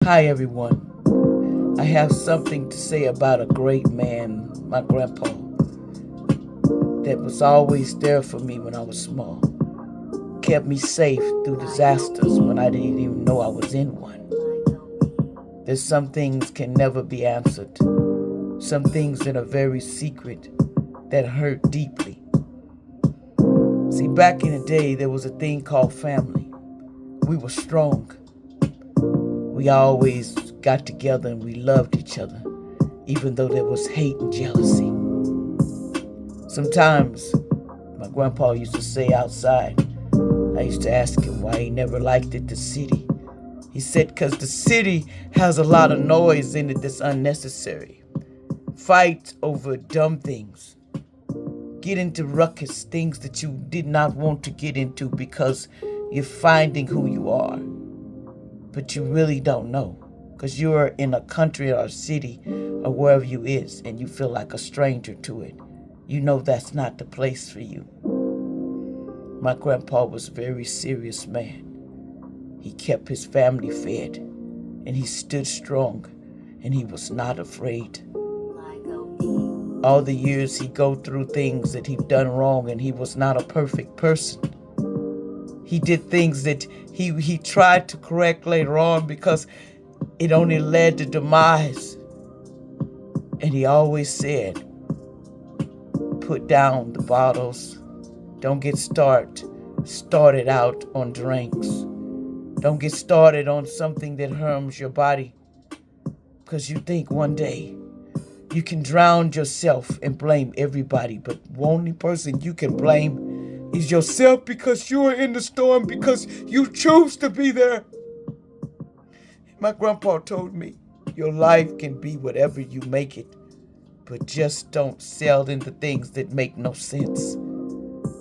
Hi, everyone. I have something to say about a great man, my grandpa, that was always there for me when I was small. Kept me safe through disasters when I didn't even know I was in one. There's some things can never be answered. Some things that are very secret that hurt deeply. See, back in the day, there was a thing called family. We were strong. We always got together and we loved each other, even though there was hate and jealousy. Sometimes, my grandpa used to say outside, I used to ask him why he never liked it, the city. He said, because the city has a lot of noise in it that's unnecessary. Fight over dumb things. Get into ruckus, things that you did not want to get into because you're finding who you are. But you really don't know, because you're in a country or a city or wherever you is and you feel like a stranger to it. You know that's not the place for you. My grandpa was a very serious man. He kept his family fed and he stood strong and he was not afraid. All the years he go through things that he'd done wrong, and he was not a perfect person. He did things that he tried to correct later on because it only led to demise. And he always said, put down the bottles. Don't get started out on drinks. Don't get started on something that harms your body, because you think one day you can drown yourself and blame everybody, but the only person you can blame is yourself, because you are in the storm, because you choose to be there. My grandpa told me, your life can be whatever you make it, but just don't sell into things that make no sense.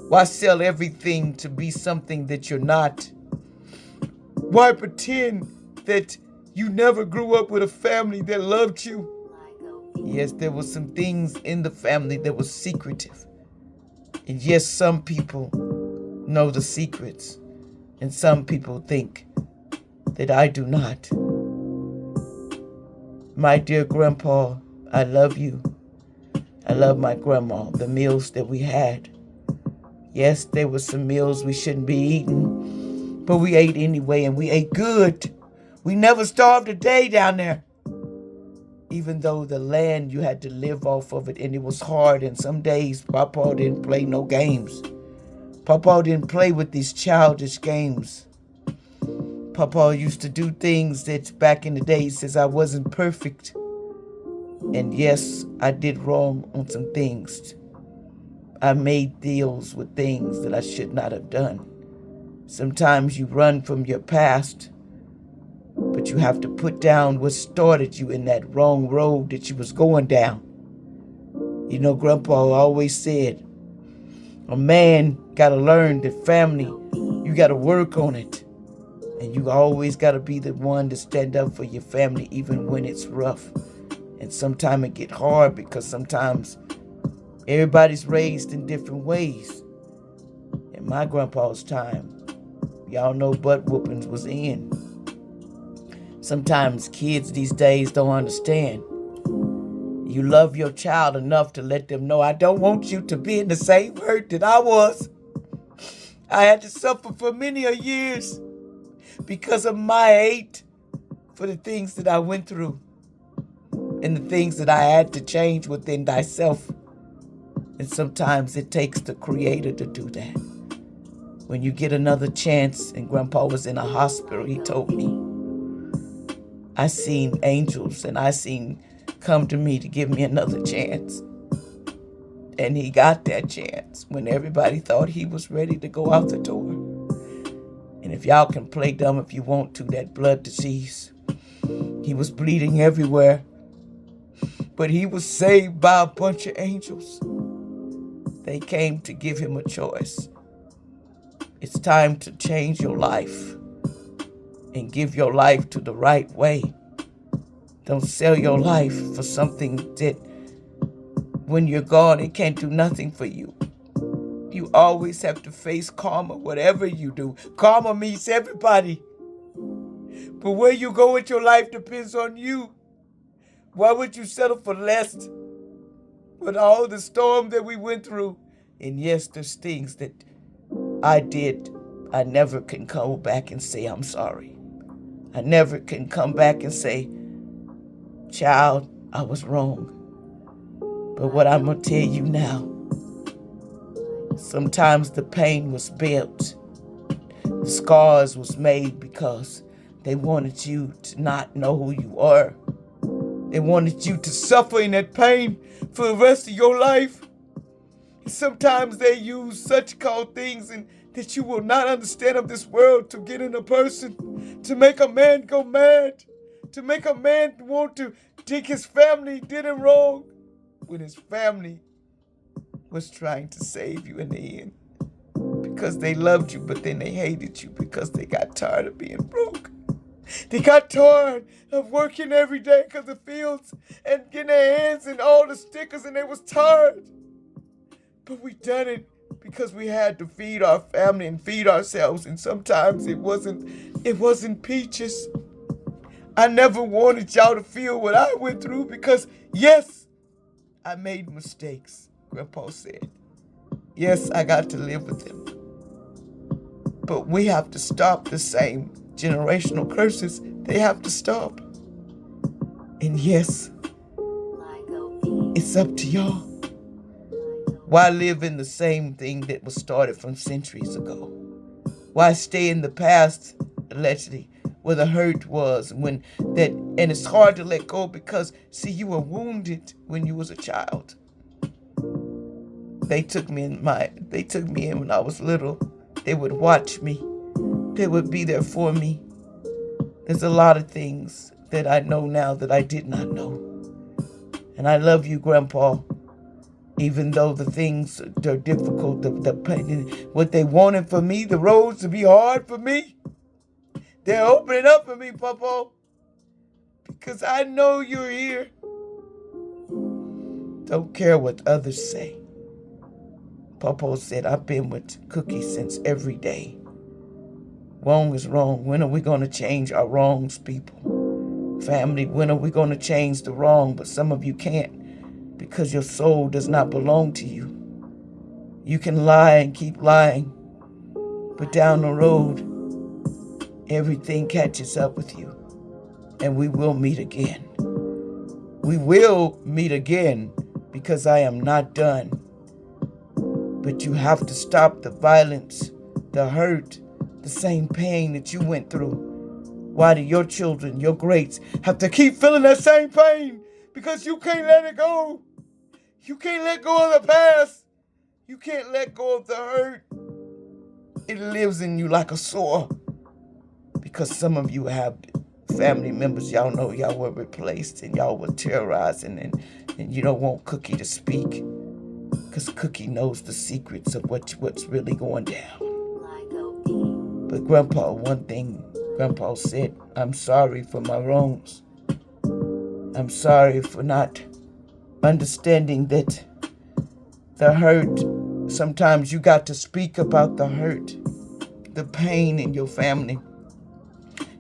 Why sell everything to be something that you're not? Why pretend that you never grew up with a family that loved you? Yes, there were some things in the family that was secretive. And yes, some people know the secrets, and some people think that I do not. My dear grandpa, I love you. I love my grandma, the meals that we had. Yes, there were some meals we shouldn't be eating, but we ate anyway, and we ate good. We never starved a day down there. Even though the land, you had to live off of it, and it was hard, and some days Papa didn't play no games. Papa didn't play with these childish games. Papa used to do things that back in the day, says I wasn't perfect. And yes, I did wrong on some things. I made deals with things that I should not have done. Sometimes you run from your past, but you have to put down what started you in that wrong road that you was going down. You know, Grandpa always said, a man got to learn that family, you got to work on it. And you always got to be the one to stand up for your family even when it's rough. And sometimes it get hard because sometimes everybody's raised in different ways. In my grandpa's time, y'all know butt whoopings was in. Sometimes kids these days don't understand. You love your child enough to let them know, I don't want you to be in the same hurt that I was. I had to suffer for many a years because of my hate for the things that I went through and the things that I had to change within thyself. And sometimes it takes the Creator to do that. When you get another chance, and Grandpa was in a hospital, he told me, I seen angels and I seen come to me to give me another chance. And he got that chance when everybody thought he was ready to go out the door. And if y'all can play dumb if you want to, that blood disease, he was bleeding everywhere. But he was saved by a bunch of angels. They came to give him a choice. It's time to change your life and give your life to the right way. Don't sell your life for something that when you're gone, it can't do nothing for you. You always have to face karma, whatever you do. Karma meets everybody. But where you go with your life depends on you. Why would you settle for less? With all the storm that we went through, and yes, there's things that I did, I never can come back and say I'm sorry. I never can come back and say, child, I was wrong. But what I'm going to tell you now, sometimes the pain was built. The scars was made because they wanted you to not know who you are. They wanted you to suffer in that pain for the rest of your life. And sometimes they use such called things and that you will not understand of this world to get in a person, to make a man go mad, to make a man want to think his family did him wrong when his family was trying to save you in the end. Because they loved you, but then they hated you because they got tired of being broke. They got tired of working every day because the fields and getting their hands in all the stickers, and they was tired. But we done it because we had to feed our family and feed ourselves, and sometimes it wasn't peaches. I never wanted y'all to feel what I went through because, yes, I made mistakes, Grandpa said. Yes, I got to live with them. But we have to stop the same generational curses. They have to stop. And yes, it's up to y'all. Why live in the same thing that was started from centuries ago? Why stay in the past, allegedly, where the hurt was, and it's hard to let go because, see, you were wounded when you was a child. They took me in when I was little. They would watch me. They would be there for me. There's a lot of things that I know now that I did not know. And I love you, Grandpa. Even though the things are difficult, the pain, what they wanted for me, the roads to be hard for me, they're opening up for me, Papa. Because I know you're here. Don't care what others say. Papa said, I've been with Cookie since every day. Wrong is wrong. When are we going to change our wrongs, people? Family, when are we going to change the wrong? But some of you can't because your soul does not belong to you. You can lie and keep lying, but down the road, everything catches up with you, and we will meet again. We will meet again because I am not done. But you have to stop the violence, the hurt, the same pain that you went through. Why do your children, your greats, have to keep feeling that same pain? Because you can't let it go. You can't let go of the past. You can't let go of the hurt. It lives in you like a sore. Because some of you have family members, y'all know y'all were replaced and y'all were terrorized and you don't want Cookie to speak. Because Cookie knows the secrets of what's really going down. But Grandpa, one thing Grandpa said, I'm sorry for my wrongs. I'm sorry for not understanding that the hurt, sometimes you got to speak about the hurt, the pain in your family.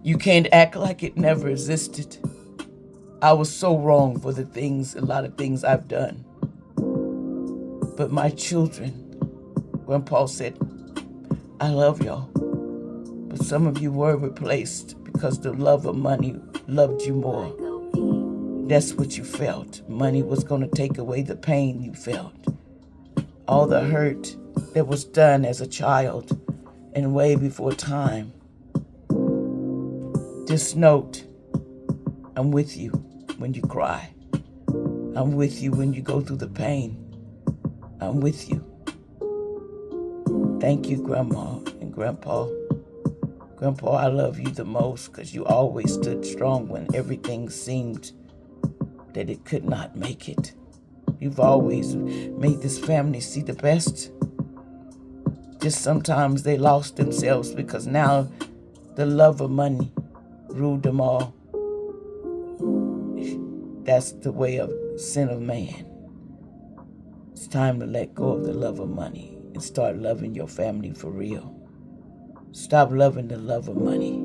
You can't act like it never existed. I was so wrong for a lot of things I've done. But my children, Grandpa said, I love y'all. But some of you were replaced because the love of money loved you more. That's what you felt. Money was going to take away the pain you felt. All the hurt that was done as a child and way before time. Just note, I'm with you when you cry. I'm with you when you go through the pain. I'm with you. Thank you, Grandma and Grandpa. Grandpa, I love you the most because you always stood strong when everything seemed that it could not make it. You've always made this family see the best. Just sometimes they lost themselves because now the love of money ruled them all. That's the way of sin of man. It's time to let go of the love of money and start loving your family for real. Stop loving the love of money.